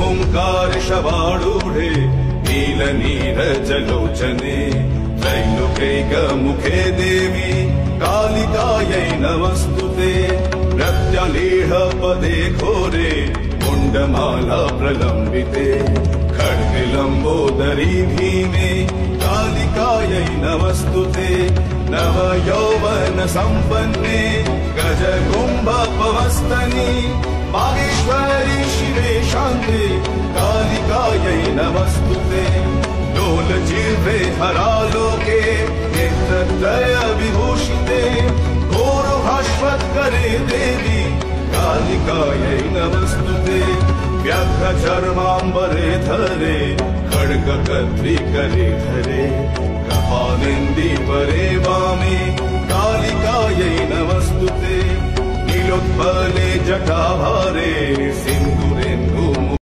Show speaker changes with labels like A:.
A: ओंकार शवारूढे नीलनीरजलोचने त्रैलोक्यैकमुखे देवी कालिकायै नमस्तुते प्रत्यलीढपदे घोरे मुण्डमाला प्रलम्बिते खड्गलम्बोदरी भीमे कालिकायै नमस्तुते नवयौवन सम्पन्ने गजकुम्भपवस्तनि माहेश्वरी शिवे शान्ते कालिकायै नमस्तुते लोलजिह्वे हरालोके नेत्रत्रय विभूषिते घोरभास्वत्करे देवी कालिकायै नमस्तुते व्याघ्रचर्माम्बरे धरे खड्गकर्त्रिकरे धरे कपालेन्दीवरे वामे कालिकायै नमस्तुते नीलोत्पले जटाभारे सिन्धु